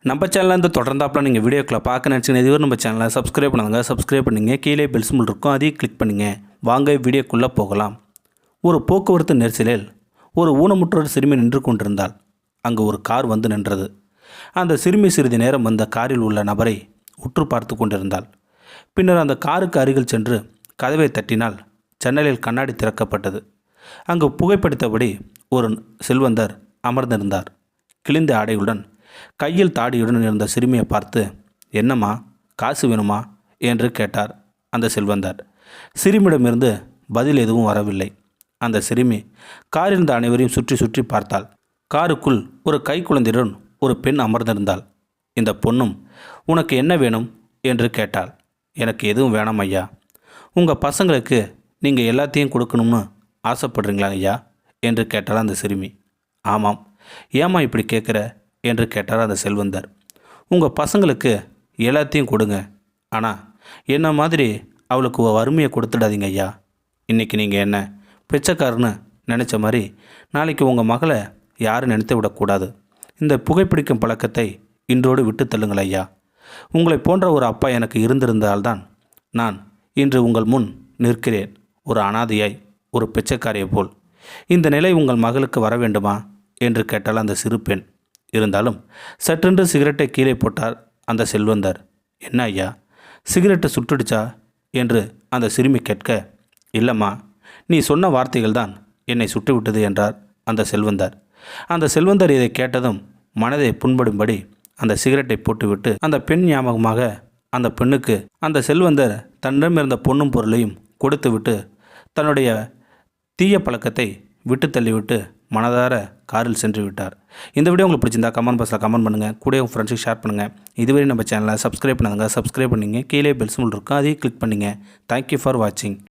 நம்ம சேனல்லேருந்து தொடர்ந்தாப்பில் நீங்கள் வீடியோக்களை பார்க்க நினச்சிங்கன்னா இதுவரை நம்ம சேனலை சப்ஸ்கிரைப் பண்ணுங்கள். சப்ஸ்கிரைப் பண்ணிங்க. கீழே பெல் சிம்பல் இருக்கும், அதையும் கிளிக் பண்ணிங்க. வாங்க வீடியோக்குள்ளே போகலாம். ஒரு போக்குவரத்து நெரிசலில் ஒரு ஊனமுற்றொரு சிறுமி நின்று கொண்டிருந்தாள். அங்கு ஒரு கார் வந்து நின்றது. அந்த சிறுமி சிறிது நேரம் அந்த காரில் உள்ள நபரை உற்று பார்த்து கொண்டிருந்தாள். பின்னர் அந்த காருக்கு அருகில் சென்று கதவை தட்டினால் ஜன்னலில் கண்ணாடி திறக்கப்பட்டது. அங்கு புகைப்பிடித்தபடி ஒரு செல்வந்தர் அமர்ந்திருந்தார். கிழிந்த ஆடையுடன் கையில் தாடியுடன் இருந்த சிறுமியை பார்த்து, என்னம்மா, காசு வேணுமா என்று கேட்டார் அந்த செல்வந்தர். சிறுமியிடமிருந்து பதில் எதுவும் வரவில்லை. அந்த சிறுமி காரில் இருந்த அனைவரையும் சுற்றி சுற்றி பார்த்தாள். காருக்குள் ஒரு கைக்குழந்தையுடன் ஒரு பெண் அமர்ந்திருந்தாள். இந்த பொண்ணும், உனக்கு என்ன வேணும் என்று கேட்டாள். எனக்கு எதுவும் வேணாம் ஐயா. உங்கள் பசங்களுக்கு நீங்கள் எல்லாத்தையும் கொடுக்கணும்னு ஆசைப்படுறீங்களா ஐயா என்று கேட்டாள் அந்த சிறுமி. ஆமாம். ஏம்மா இப்படி கேட்குற என்று கேட்டார் அந்த செல்வந்தர். உங்கள் பசங்களுக்கு எல்லாத்தையும் கொடுங்க, ஆனால் என்ன மாதிரி அவளுக்கு வறுமையை கொடுத்துடாதீங்க ஐயா. இன்றைக்கி நீங்கள் என்ன பிச்சைக்காரன்னு நினச்ச மாதிரி நாளைக்கு உங்கள் மகளை யாரும் நினைத்து விடக்கூடாது. இந்த புகைப்பிடிக்கும் பழக்கத்தை இன்றோடு விட்டு தள்ளுங்கள் ஐயா. உங்களை போன்ற ஒரு அப்பா எனக்கு இருந்திருந்தால்தான் நான் இன்று உங்கள் முன் நிற்கிறேன், ஒரு அனாதையாய், ஒரு பிச்சைக்காரியை போல். இந்த நிலை உங்கள் மகளுக்கு வர வேண்டுமா என்று கேட்டால் அந்த சிறு பெண். இருந்தாலும் சற்றென்று சிகரெட்டை கீழே போட்டார் அந்த செல்வந்தர். என்ன ஐயா, சிகரெட்டை சுட்டுடுச்சா என்று அந்த சிறுமி கேட்க, இல்லைம்மா, நீ சொன்ன வார்த்தைகள் தான் என்னை சுட்டுவிட்டது என்றார் அந்த செல்வந்தர். அந்த செல்வந்தர் இதை கேட்டதும் மனதை புண்படும்படி அந்த சிகரெட்டை போட்டுவிட்டு அந்த பெண் ஞாபகமாக அந்த பெண்ணுக்கு அந்த செல்வந்தர் தன்னிடமிருந்த பொன்னும் பொருளையும் கொடுத்துவிட்டு தன்னுடைய தீய பழக்கத்தை விட்டு தள்ளிவிட்டு மனதார காரில் சென்று விட்டார். இந்த வீடியோ உங்களுக்கு பிடிச்சிருந்தா கமெண்ட் பாக்ஸில் கமெண்ட் பண்ணுங்கள். கூட உங்கள் ஃப்ரெண்ட்ஸுக்கு ஷேர் பண்ணுங்கள். இதுவரை நம்ம சேனலை சப்ஸ்கிரைப் பண்ணுங்கள். சப்ஸ்கிரைப் பண்ணிங்க. கீழே பெல் சிம்பல் இருக்கும், அதையும் கிளிக் பண்ணிங்க. தேங்க்யூ ஃபார் வாட்சிங்.